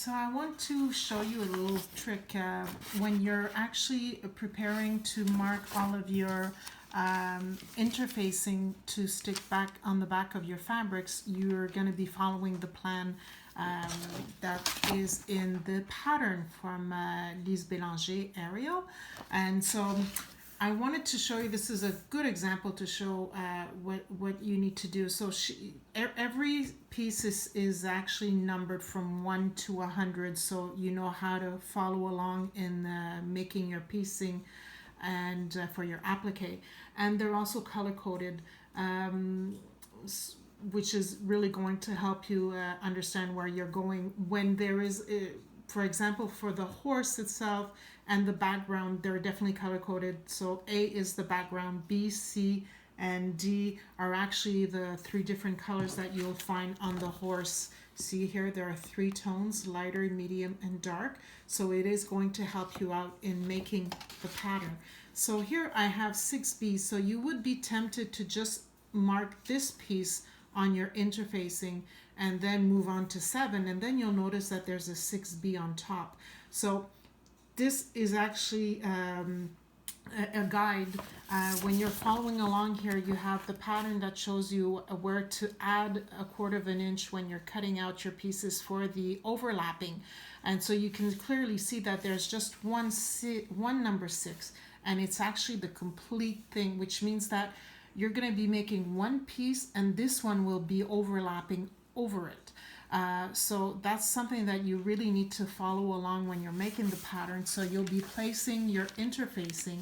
So I want to show you a little trick when you're actually preparing to mark all of your interfacing to stick back on the back of your fabrics. You're going to be following the plan that is in the pattern from Lise Bélanger Ariel. And so I wanted to show you, this is a good example to show what you need to do. So every piece is actually numbered from 1 to 100, so you know how to follow along in making your piecing and for your applique. And they're also color coded, which is really going to help you understand where you're going when there is for example, for the horse itself and the background, they're definitely color coded. So A is the background, B, C, and D are actually the 3 different colors that you'll find on the horse. See here, there are 3 tones, lighter, medium, and dark. So it is going to help you out in making the pattern. So here I have 6B, so you would be tempted to just mark this piece on your interfacing and then move on to 7, and then you'll notice that there's a 6B on top. So this is actually a guide. When you're following along here, you have the pattern that shows you where to add a 1/4 of an inch when you're cutting out your pieces for the overlapping. And so you can clearly see that there's just one number 6, and it's actually the complete thing, which means that you're going to be making one piece and this one will be overlapping over it. So that's something that you really need to follow along when you're making the pattern. So you'll be placing your interfacing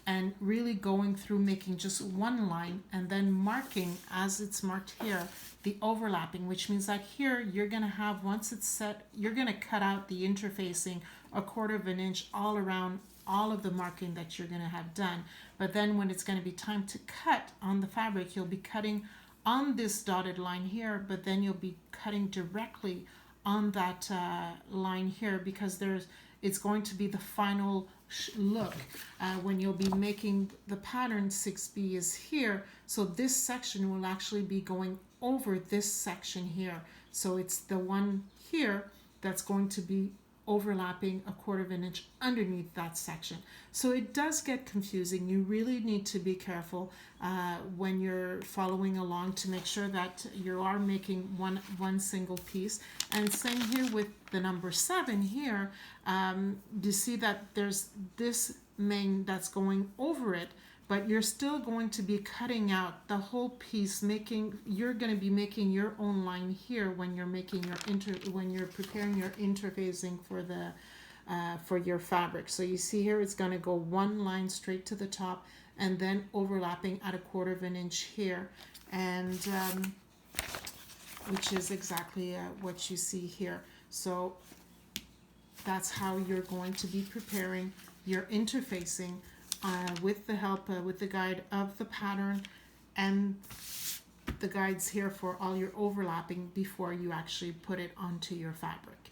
and really going through making just one line and then marking, as it's marked here, the overlapping, which means that here you're going to have, once it's set, you're going to cut out the interfacing a 1/4 of an inch all around all of the marking that you're going to have done. But then when it's going to be time to cut on the fabric, you'll be cutting on this dotted line here, but then you'll be cutting directly on that line here, because it's going to be the final look when you'll be making the pattern. 6B is here, so this section will actually be going over this section here. So it's the one here that's going to be overlapping a 1/4 of an inch underneath that section. So it does get confusing. You really need to be careful when you're following along to make sure that you are making one single piece. And same here with the number 7 here. You see that there's this main that's going over it, but you're still going to be cutting out the whole piece, you're going to be making your own line here when you're making when you're preparing your interfacing for your fabric. So you see here, it's going to go one line straight to the top and then overlapping at a 1/4 of an inch here, and which is exactly what you see here. So that's how you're going to be preparing your interfacing with the help, with the guide of the pattern and the guides here for all your overlapping before you actually put it onto your fabric.